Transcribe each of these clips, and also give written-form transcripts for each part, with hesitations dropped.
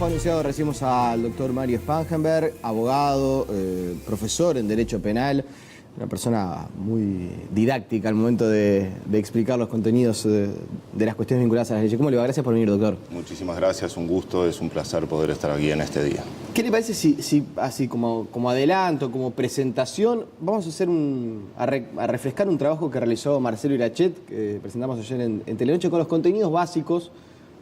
fue anunciado, recibimos al doctor Mario Spangenberg, abogado, profesor en Derecho Penal, una persona muy didáctica al momento de explicar los contenidos de las cuestiones vinculadas a las leyes. ¿Cómo le va? Gracias por venir, doctor. Muchísimas gracias, un gusto, es un placer poder estar aquí en este día. ¿Qué le parece si así como adelanto, como presentación, vamos a hacer a refrescar un trabajo que realizó Marcelo Irachet, que presentamos ayer en Telenoche, con los contenidos básicos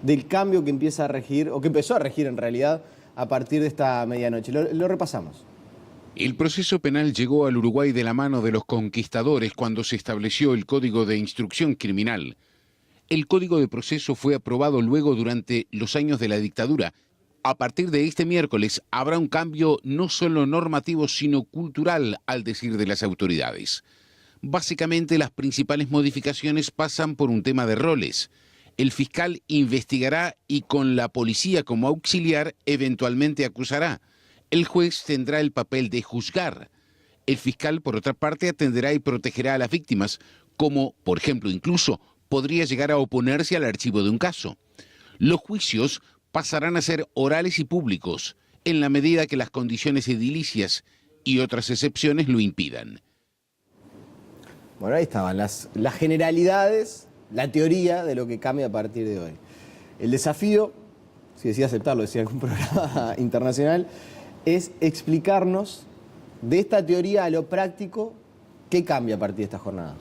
del cambio que empieza a regir, o que empezó a regir en realidad, a partir de esta medianoche? Lo repasamos. El proceso penal llegó al Uruguay de la mano de los conquistadores cuando se estableció el Código de Instrucción Criminal. El Código de Proceso fue aprobado luego durante los años de la dictadura. A partir de este miércoles habrá un cambio no solo normativo, sino cultural, al decir de las autoridades. Básicamente, las principales modificaciones pasan por un tema de roles. El fiscal investigará y con la policía como auxiliar eventualmente acusará. El juez tendrá el papel de juzgar. El fiscal, por otra parte, atenderá y protegerá a las víctimas, como, por ejemplo, incluso podría llegar a oponerse al archivo de un caso. Los juicios pasarán a ser orales y públicos, en la medida que las condiciones edilicias y otras excepciones lo impidan. Bueno, ahí estaban las generalidades, la teoría de lo que cambia a partir de hoy. El desafío, si decía aceptarlo, decía algún programa internacional, es explicarnos de esta teoría a lo práctico qué cambia a partir de esta jornada.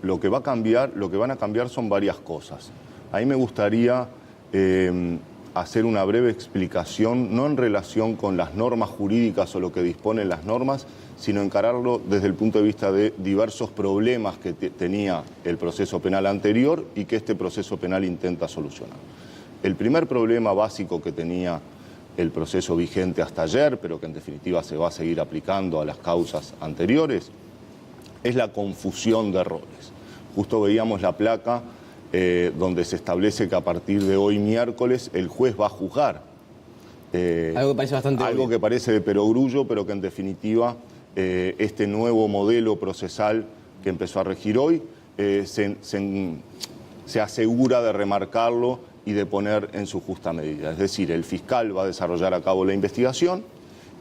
Lo que van a cambiar son varias cosas. A mí me gustaría hacer una breve explicación, no en relación con las normas jurídicas o lo que disponen las normas, sino encararlo desde el punto de vista de diversos problemas que tenía el proceso penal anterior y que este proceso penal intenta solucionar. El primer problema básico que tenía el proceso vigente hasta ayer, pero que en definitiva se va a seguir aplicando a las causas anteriores, es la confusión de roles. Justo veíamos la placa donde se establece que a partir de hoy miércoles el juez va a juzgar. Algo que parece bastante algo obvio. que parece de perogrullo, pero que en definitiva este nuevo modelo procesal que empezó a regir hoy se asegura de remarcarlo y de poner en su justa medida. Es decir, el fiscal va a desarrollar a cabo la investigación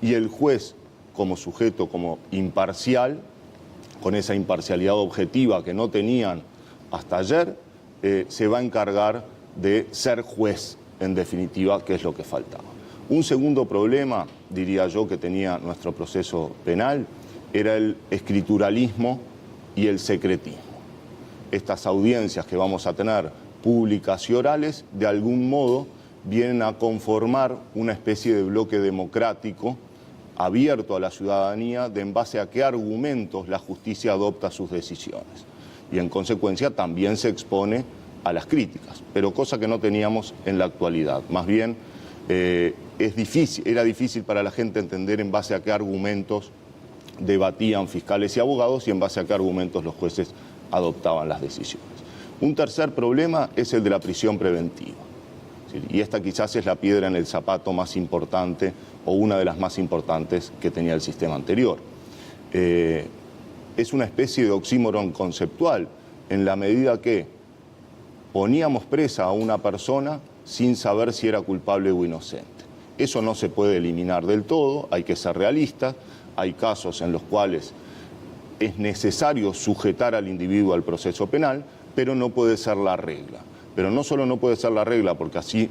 y el juez, como sujeto, como imparcial, con esa imparcialidad objetiva que no tenían hasta ayer, se va a encargar de ser juez, en definitiva, que es lo que faltaba. Un segundo problema, diría yo, que tenía nuestro proceso penal, era el escrituralismo y el secretismo. Estas audiencias que vamos a tener, públicas y orales, de algún modo vienen a conformar una especie de bloque democrático abierto a la ciudadanía de en base a qué argumentos la justicia adopta sus decisiones. Y en consecuencia también se expone a las críticas, pero cosa que no teníamos en la actualidad. Más bien era difícil para la gente entender en base a qué argumentos debatían fiscales y abogados y en base a qué argumentos los jueces adoptaban las decisiones. Un tercer problema es el de la prisión preventiva. Y esta quizás es la piedra en el zapato más importante o una de las más importantes que tenía el sistema anterior. Es una especie de oxímoron conceptual en la medida que poníamos presa a una persona sin saber si era culpable o inocente. Eso no se puede eliminar del todo, hay que ser realistas, hay casos en los cuales es necesario sujetar al individuo al proceso penal, pero no puede ser la regla. Pero no solo no puede ser la regla, porque así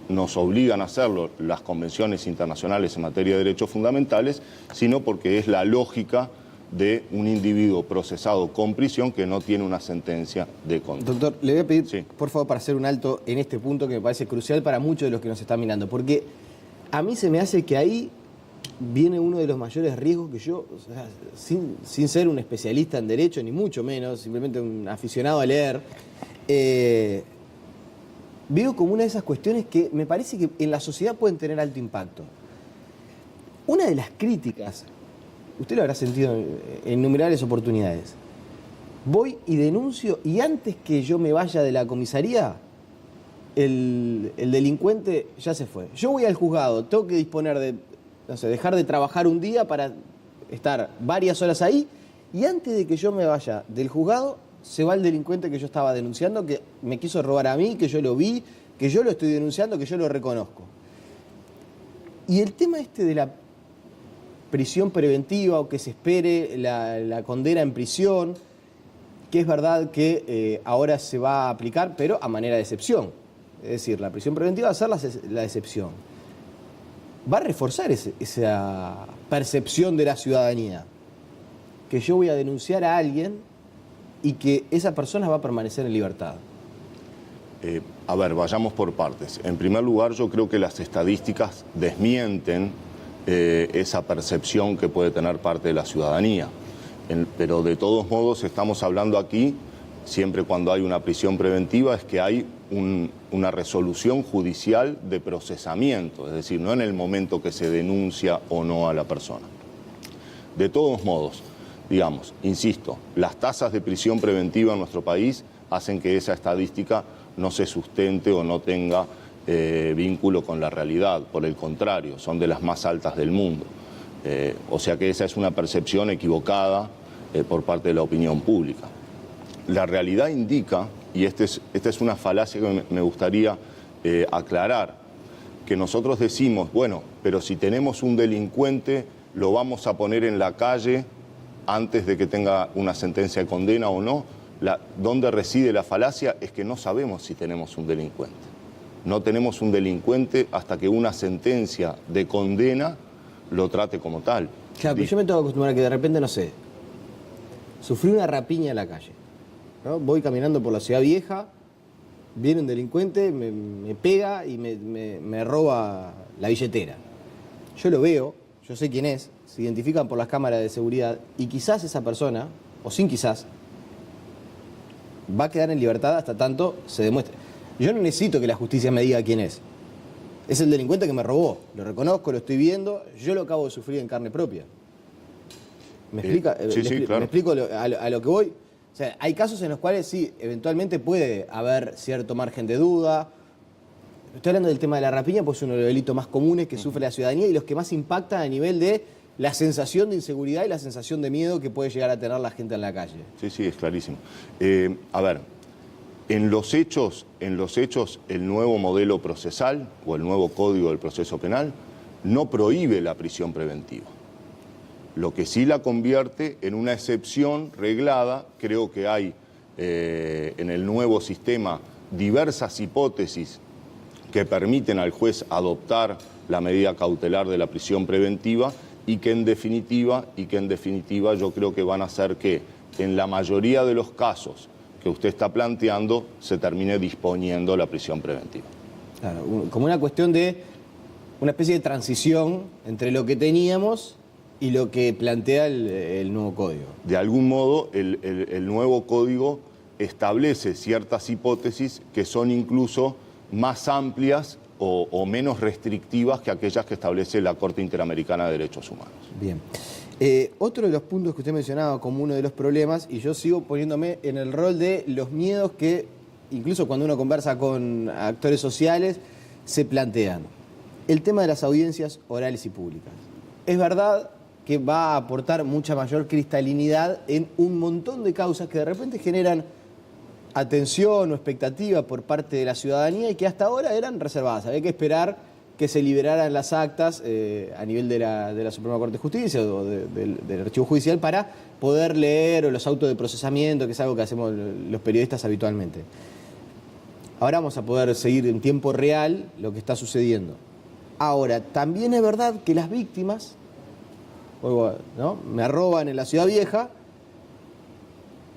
nos obligan a hacerlo las convenciones internacionales en materia de derechos fundamentales, sino porque es la lógica de un individuo procesado con prisión que no tiene una sentencia de condena. Doctor, le voy a pedir, sí, por favor, para hacer un alto en este punto que me parece crucial para muchos de los que nos están mirando, porque a mí se me hace que ahí viene uno de los mayores riesgos que yo, o sea, sin ser un especialista en derecho, ni mucho menos, simplemente un aficionado a leer, veo como una de esas cuestiones que me parece que en la sociedad pueden tener alto impacto. Una de las críticas, usted lo habrá sentido en innumerables oportunidades, voy y denuncio y antes que yo me vaya de la comisaría, el delincuente ya se fue. Yo voy al juzgado, tengo que disponer de, no sé, dejar de trabajar un día para estar varias horas ahí y antes de que yo me vaya del juzgado, se va el delincuente que yo estaba denunciando, que me quiso robar a mí, que yo lo vi, que yo lo estoy denunciando, que yo lo reconozco. Y el tema este de la prisión preventiva o que se espere la condena en prisión, que es verdad que ahora se va a aplicar, pero a manera de excepción. Es decir, la prisión preventiva va a ser la excepción. Va a reforzar esa percepción de la ciudadanía, que yo voy a denunciar a alguien y que esa persona va a permanecer en libertad. A ver, vayamos por partes. En primer lugar, yo creo que las estadísticas desmienten esa percepción que puede tener parte de la ciudadanía. Pero de todos modos estamos hablando aquí, siempre cuando hay una prisión preventiva, es que hay una resolución judicial de procesamiento, es decir, no en el momento que se denuncia o no a la persona. De todos modos, digamos, insisto, las tasas de prisión preventiva en nuestro país hacen que esa estadística no se sustente o no tenga vínculo con la realidad. Por el contrario, son de las más altas del mundo. O sea que esa es una percepción equivocada por parte de la opinión pública. La realidad indica, y esta es una falacia que me gustaría aclarar, que nosotros decimos, bueno, pero si tenemos un delincuente, lo vamos a poner en la calle antes de que tenga una sentencia de condena o no. ¿Dónde reside la falacia? Es que no sabemos si tenemos un delincuente. No tenemos un delincuente hasta que una sentencia de condena lo trate como tal. Claro, pero yo me tengo que acostumbrar a que de repente, no sé, sufrí una rapiña en la calle, ¿no? Voy caminando por la Ciudad Vieja, viene un delincuente, me pega y me roba la billetera. Yo lo veo, yo sé quién es, se identifican por las cámaras de seguridad y quizás esa persona, o sin quizás, va a quedar en libertad hasta tanto se demuestre. Yo no necesito que la justicia me diga quién es. Es el delincuente que me robó. Lo reconozco, lo estoy viendo, yo lo acabo de sufrir en carne propia. ¿Me explica? Sí, claro. ¿Me explico a lo que voy? O sea, hay casos en los cuales sí, eventualmente puede haber cierto margen de duda. Estoy hablando del tema de la rapiña, pues es uno de los delitos más comunes que sufre la ciudadanía y los que más impactan a nivel de la sensación de inseguridad y la sensación de miedo que puede llegar a tener la gente en la calle. Sí, es clarísimo. A ver, en los hechos, el nuevo modelo procesal o el nuevo Código del Proceso Penal no prohíbe la prisión preventiva. Lo que sí la convierte en una excepción reglada. Creo que hay en el nuevo sistema diversas hipótesis que permiten al juez adoptar la medida cautelar de la prisión preventiva y que en definitiva yo creo que van a hacer que en la mayoría de los casos que usted está planteando se termine disponiendo la prisión preventiva. Claro, como una cuestión de una especie de transición entre lo que teníamos y lo que plantea el nuevo código. De algún modo, el nuevo código establece ciertas hipótesis que son incluso más amplias o menos restrictivas que aquellas que establece la Corte Interamericana de Derechos Humanos. Bien. Otro de los puntos que usted mencionaba como uno de los problemas, y yo sigo poniéndome en el rol de los miedos que, incluso cuando uno conversa con actores sociales, se plantean. El tema de las audiencias orales y públicas. Es verdad que va a aportar mucha mayor cristalinidad en un montón de causas que de repente generan atención o expectativa por parte de la ciudadanía y que hasta ahora eran reservadas. Había que esperar que se liberaran las actas a nivel de la Suprema Corte de Justicia o del Archivo Judicial para poder leer, o los autos de procesamiento, que es algo que hacemos los periodistas habitualmente. Ahora vamos a poder seguir en tiempo real lo que está sucediendo. Ahora, también es verdad que las víctimas, ¿no?, me roban en la Ciudad Vieja,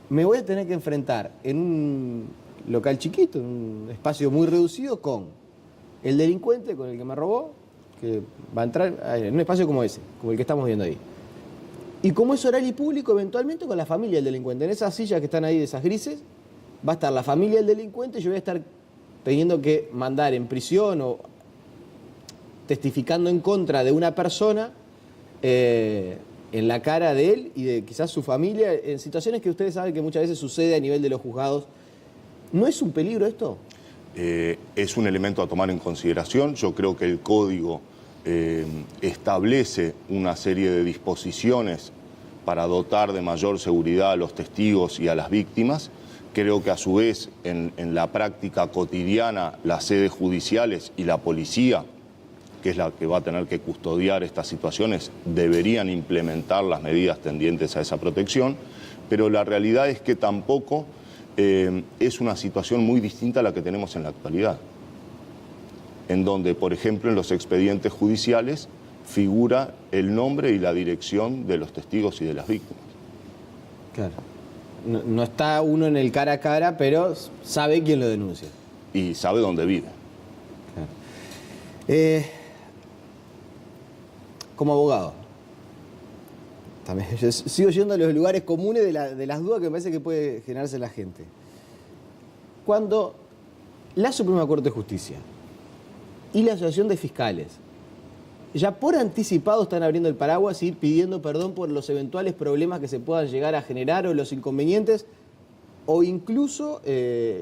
me voy a tener que enfrentar en un local chiquito, en un espacio muy reducido, con el delincuente, con el que me robó, que va a entrar en un espacio como ese, como el que estamos viendo ahí. Y como es oral y público, eventualmente con la familia del delincuente. En esas sillas que están ahí, de esas grises, va a estar la familia del delincuente y yo voy a estar teniendo que mandar en prisión o testificando en contra de una persona en la cara de él y de quizás su familia, en situaciones que ustedes saben que muchas veces sucede a nivel de los juzgados. ¿No es un peligro esto? Es un elemento a tomar en consideración. Yo creo que el Código establece una serie de disposiciones para dotar de mayor seguridad a los testigos y a las víctimas. Creo que a su vez en la práctica cotidiana las sedes judiciales y la policía, que es la que va a tener que custodiar estas situaciones, deberían implementar las medidas tendientes a esa protección, pero la realidad es que tampoco es una situación muy distinta a la que tenemos en la actualidad, en donde, por ejemplo, en los expedientes judiciales figura el nombre y la dirección de los testigos y de las víctimas. Claro. No está uno en el cara a cara, pero sabe quién lo denuncia. Y sabe dónde vive. Claro. Como abogado, también yo sigo yendo a los lugares comunes de las dudas que me parece que puede generarse la gente. Cuando la Suprema Corte de Justicia y la Asociación de Fiscales ya por anticipado están abriendo el paraguas y pidiendo perdón por los eventuales problemas que se puedan llegar a generar o los inconvenientes o incluso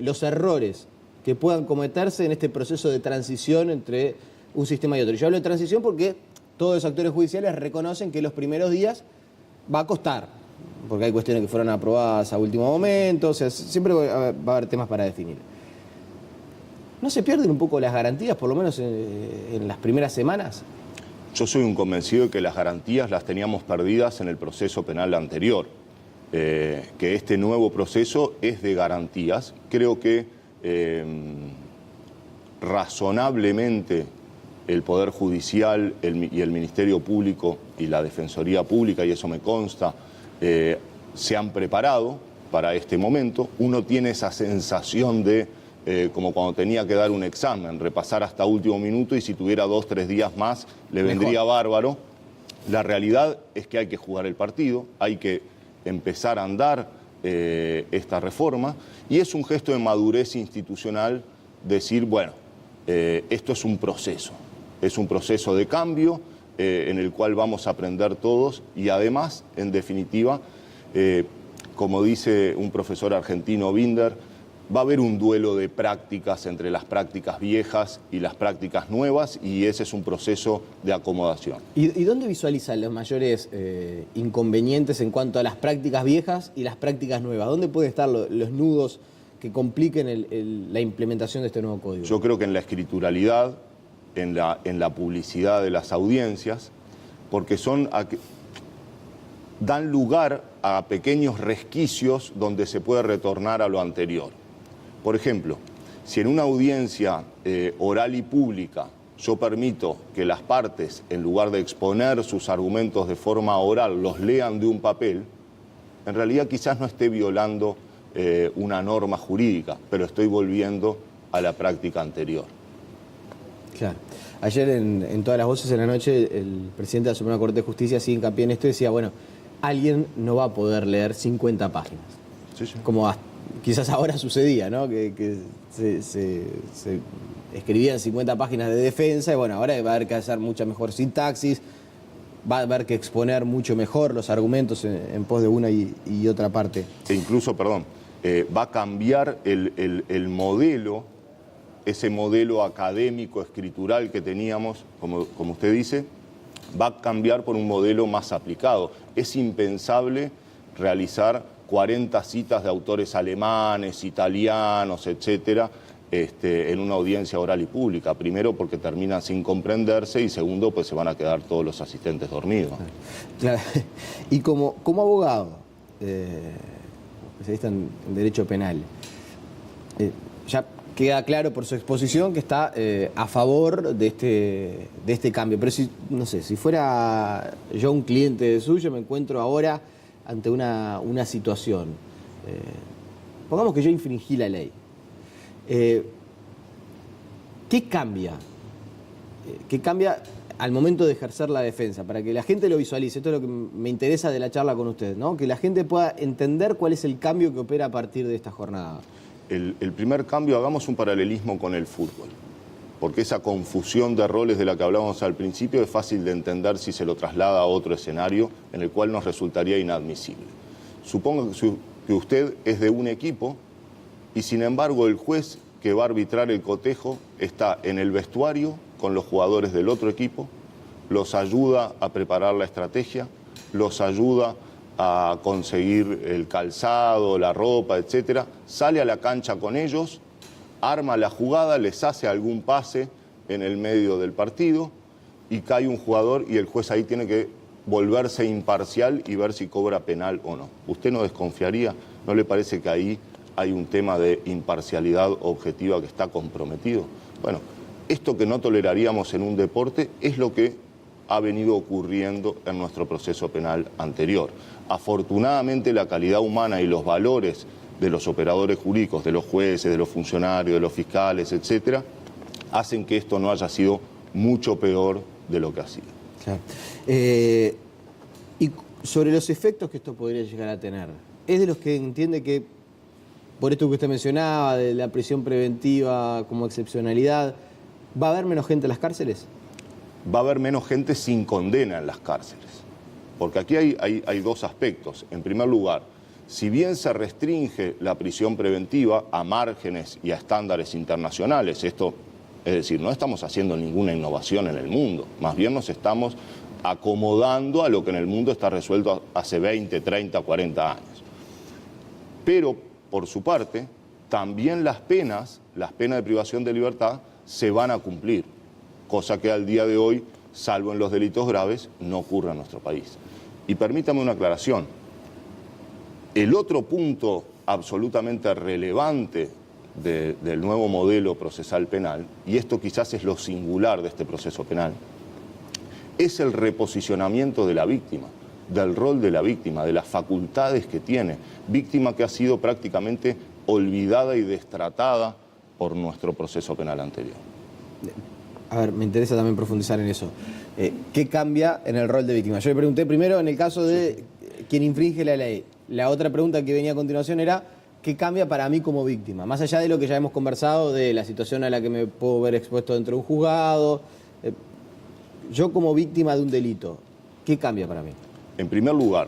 los errores que puedan cometerse en este proceso de transición entre un sistema y otro. Yo hablo de transición porque todos los actores judiciales reconocen que los primeros días va a costar, porque hay cuestiones que fueron aprobadas a último momento, o sea, siempre va a haber temas para definir. ¿No se pierden un poco las garantías, por lo menos en las primeras semanas? Yo soy un convencido de que las garantías las teníamos perdidas en el proceso penal anterior, que este nuevo proceso es de garantías. Creo que razonablemente el Poder Judicial y el Ministerio Público y la Defensoría Pública, y eso me consta, se han preparado para este momento. Uno tiene esa sensación de como cuando tenía que dar un examen, repasar hasta último minuto y si tuviera 2 o 3 días más le vendría bárbaro. La realidad es que hay que jugar el partido, hay que empezar a andar esta reforma y es un gesto de madurez institucional decir, bueno, esto es un proceso de cambio en el cual vamos a aprender todos y además, en definitiva, como dice un profesor argentino, Binder, va a haber un duelo de prácticas entre las prácticas viejas y las prácticas nuevas y ese es un proceso de acomodación. ¿Y dónde visualizan los mayores inconvenientes en cuanto a las prácticas viejas y las prácticas nuevas? ¿Dónde pueden estar los nudos que compliquen la implementación de este nuevo código? Yo creo que en la escrituralidad, en la publicidad de las audiencias, porque dan lugar a pequeños resquicios donde se puede retornar a lo anterior. Por ejemplo, si en una audiencia oral y pública yo permito que las partes, en lugar de exponer sus argumentos de forma oral, los lean de un papel, en realidad quizás no esté violando una norma jurídica, pero estoy volviendo a la práctica anterior. Claro. Ayer en Todas las Voces en la noche el presidente de la Suprema Corte de Justicia hacía hincapié en esto y decía, bueno, alguien no va a poder leer 50 páginas. Sí. Como quizás ahora sucedía, ¿no? Que se escribían 50 páginas de defensa y bueno, ahora va a haber que hacer mucha mejor sintaxis, va a haber que exponer mucho mejor los argumentos en pos de una y otra parte. E incluso, perdón, va a cambiar el modelo, ese modelo académico, escritural que teníamos, como usted dice, va a cambiar por un modelo más aplicado. Es impensable realizar 40 citas de autores alemanes, italianos, etcétera, en una audiencia oral y pública. Primero, porque terminan sin comprenderse y segundo, pues se van a quedar todos los asistentes dormidos. Claro. Y como abogado, especialista en Derecho Penal, ya queda claro por su exposición que está a favor de este cambio. Pero no sé, si fuera yo un cliente suyo, me encuentro ahora ante una situación. Pongamos que yo infringí la ley. ¿Qué cambia? ¿Qué cambia al momento de ejercer la defensa? Para que la gente lo visualice. Esto es lo que me interesa de la charla con usted, ¿no? Que la gente pueda entender cuál es el cambio que opera a partir de esta jornada. El primer cambio, hagamos un paralelismo con el fútbol, porque esa confusión de roles de la que hablábamos al principio es fácil de entender si se lo traslada a otro escenario en el cual nos resultaría inadmisible. Suponga que usted es de un equipo y sin embargo el juez que va a arbitrar el cotejo está en el vestuario con los jugadores del otro equipo, los ayuda a preparar la estrategia, los ayuda a conseguir el calzado, la ropa, etcétera, sale a la cancha con ellos, arma la jugada, les hace algún pase en el medio del partido y cae un jugador y el juez ahí tiene que volverse imparcial y ver si cobra penal o no. ¿Usted no desconfiaría? ¿No le parece que ahí hay un tema de imparcialidad objetiva que está comprometido? Bueno, esto que no toleraríamos en un deporte es lo que ha venido ocurriendo en nuestro proceso penal anterior. Afortunadamente, la calidad humana y los valores de los operadores jurídicos, de los jueces, de los funcionarios, de los fiscales, etcétera, hacen que esto no haya sido mucho peor de lo que ha sido. Claro. Y sobre los efectos que esto podría llegar a tener, ¿es de los que entiende que, por esto que usted mencionaba, de la prisión preventiva como excepcionalidad, va a haber menos gente en las cárceles? Va a haber menos gente sin condena en las cárceles. Porque aquí hay dos aspectos. En primer lugar, si bien se restringe la prisión preventiva a márgenes y a estándares internacionales, esto, es decir, no estamos haciendo ninguna innovación en el mundo, más bien nos estamos acomodando a lo que en el mundo está resuelto hace 20, 30, 40 años. Pero, por su parte, también las penas de privación de libertad se van a cumplir, cosa que al día de hoy, salvo en los delitos graves, no ocurre en nuestro país. Y permítame una aclaración. El otro punto absolutamente relevante del nuevo modelo procesal penal, y esto quizás es lo singular de este proceso penal, es el reposicionamiento de la víctima, del rol de la víctima, de las facultades que tiene, víctima que ha sido prácticamente olvidada y destratada por nuestro proceso penal anterior. A ver, me interesa también profundizar en eso. ¿Qué cambia en el rol de víctima? Yo le pregunté primero en el caso de quien infringe la ley. La otra pregunta que venía a continuación era, ¿qué cambia para mí como víctima? Más allá de lo que ya hemos conversado, de la situación a la que me puedo ver expuesto dentro de un juzgado, yo como víctima de un delito, ¿qué cambia para mí? En primer lugar,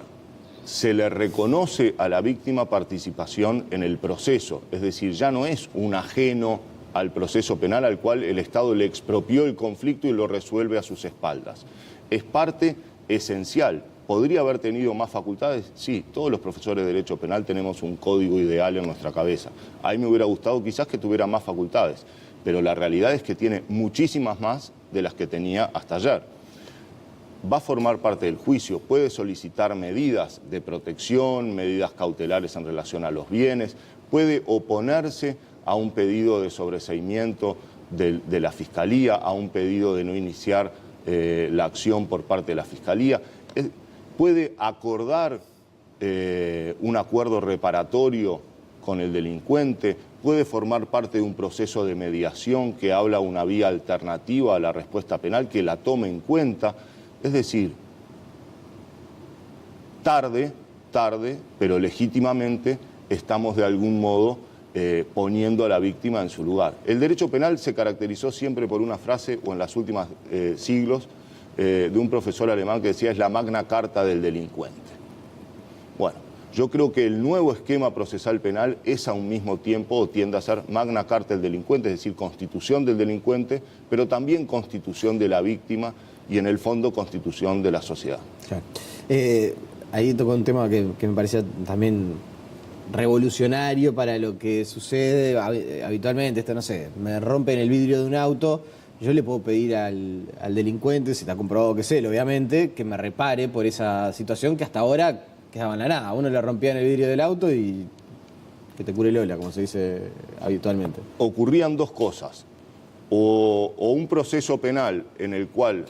se le reconoce a la víctima participación en el proceso, es decir, ya no es un ajeno al proceso penal al cual el Estado le expropió el conflicto y lo resuelve a sus espaldas. Es parte esencial. ¿Podría haber tenido más facultades? Sí, todos los profesores de Derecho Penal tenemos un código ideal en nuestra cabeza. A mí me hubiera gustado quizás que tuviera más facultades, pero la realidad es que tiene muchísimas más de las que tenía hasta ayer. Va a formar parte del juicio, puede solicitar medidas de protección, medidas cautelares en relación a los bienes, puede oponerse a un pedido de sobreseimiento de la Fiscalía, a un pedido de no iniciar la acción por parte de la Fiscalía. Puede acordar un acuerdo reparatorio con el delincuente, puede formar parte de un proceso de mediación que habla una vía alternativa a la respuesta penal que la tome en cuenta. Es decir, tarde, pero legítimamente estamos de algún modo poniendo a la víctima en su lugar. El derecho penal se caracterizó siempre por una frase, o en los últimos siglos, de un profesor alemán que decía, es la magna carta del delincuente. Bueno, yo creo que el nuevo esquema procesal penal es a un mismo tiempo, o tiende a ser magna carta del delincuente, es decir, constitución del delincuente, pero también constitución de la víctima y en el fondo constitución de la sociedad. Claro. Ahí tocó un tema que me parecía también revolucionario para lo que sucede habitualmente. Esto, no sé, me rompen el vidrio de un auto, yo le puedo pedir al delincuente, si está comprobado que es él, obviamente, que me repare por esa situación que hasta ahora quedaba en la nada. A uno le rompían el vidrio del auto y que te cure Lola, como se dice habitualmente. Ocurrían dos cosas. O un proceso penal en el cual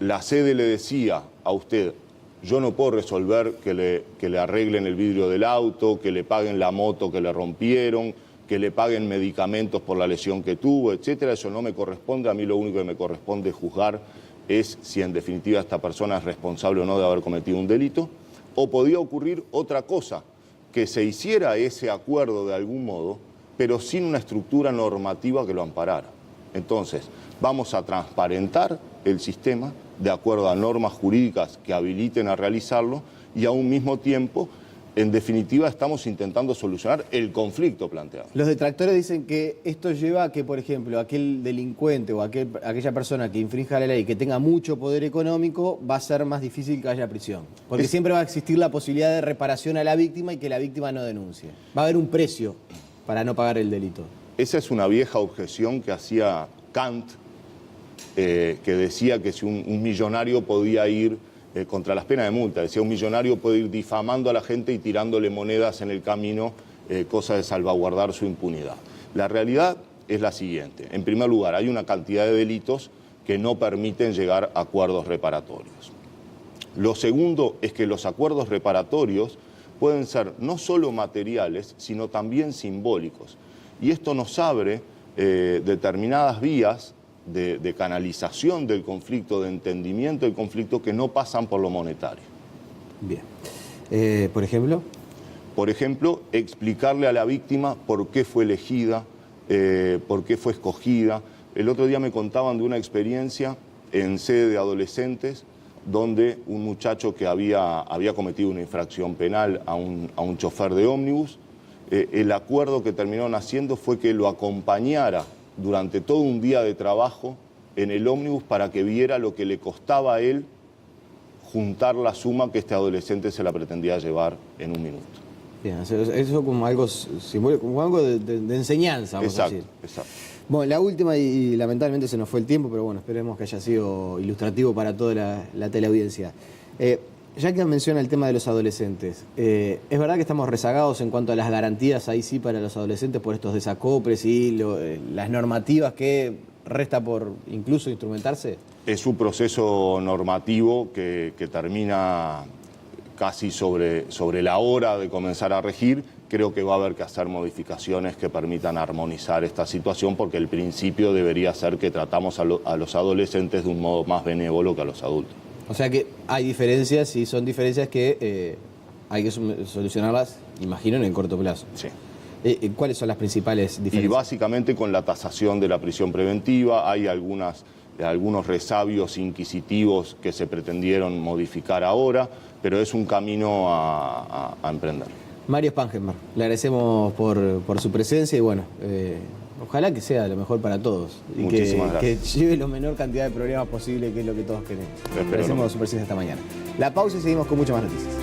la sede le decía a usted, yo no puedo resolver que le arreglen el vidrio del auto, que le paguen la moto que le rompieron, que le paguen medicamentos por la lesión que tuvo, etcétera. Eso no me corresponde. A mí lo único que me corresponde juzgar es si en definitiva esta persona es responsable o no de haber cometido un delito. O podía ocurrir otra cosa, que se hiciera ese acuerdo de algún modo, pero sin una estructura normativa que lo amparara. Entonces, vamos a transparentar el sistema de acuerdo a normas jurídicas que habiliten a realizarlo y a un mismo tiempo en definitiva estamos intentando solucionar el conflicto planteado. Los detractores dicen que esto lleva a que, por ejemplo, aquel delincuente o aquella persona que infrinja la ley, que tenga mucho poder económico, va a ser más difícil que haya prisión. Porque siempre va a existir la posibilidad de reparación a la víctima y que la víctima no denuncie. Va a haber un precio para no pagar el delito. Esa es una vieja objeción que hacía Kant, que decía que si un millonario podía ir contra las penas de multa, decía un millonario puede ir difamando a la gente y tirándole monedas en el camino, cosa de salvaguardar su impunidad. La realidad es la siguiente. En primer lugar, hay una cantidad de delitos que no permiten llegar a acuerdos reparatorios. Lo segundo es que los acuerdos reparatorios pueden ser no solo materiales, sino también simbólicos. Y esto nos abre determinadas vías de canalización del conflicto, de entendimiento del conflicto, que no pasan por lo monetario. Bien. ¿Por ejemplo? Por ejemplo, explicarle a la víctima por qué fue elegida, por qué fue escogida. El otro día me contaban de una experiencia en sede de adolescentes donde un muchacho que había cometido una infracción penal a un chofer de ómnibus, el acuerdo que terminaron haciendo fue que lo acompañara durante todo un día de trabajo en el ómnibus para que viera lo que le costaba a él juntar la suma que este adolescente se la pretendía llevar en un minuto. Bien, eso como algo simbólico, como algo de enseñanza, vamos a decir. Exacto. Bueno, la última, y lamentablemente se nos fue el tiempo, pero bueno, esperemos que haya sido ilustrativo para toda la teleaudiencia. Ya que menciona el tema de los adolescentes, ¿es verdad que estamos rezagados en cuanto a las garantías ahí sí para los adolescentes por estos desacoples y las normativas que resta por incluso instrumentarse? Es un proceso normativo que termina casi sobre la hora de comenzar a regir. Creo que va a haber que hacer modificaciones que permitan armonizar esta situación, porque el principio debería ser que tratamos a los adolescentes de un modo más benévolo que a los adultos. O sea que hay diferencias y son diferencias que hay que solucionarlas, imagino, en el corto plazo. Sí. ¿Cuáles son las principales diferencias? Y básicamente con la tasación de la prisión preventiva hay algunos resabios inquisitivos que se pretendieron modificar ahora, pero es un camino a emprender. Mario Spangenberg, le agradecemos por su presencia y bueno, ojalá que sea lo mejor para todos y Muchísimas gracias. que lleve la menor cantidad de problemas posible, que es lo que todos queremos. Espero Agradecemos no. su presencia esta mañana. La pausa y seguimos con muchas más noticias.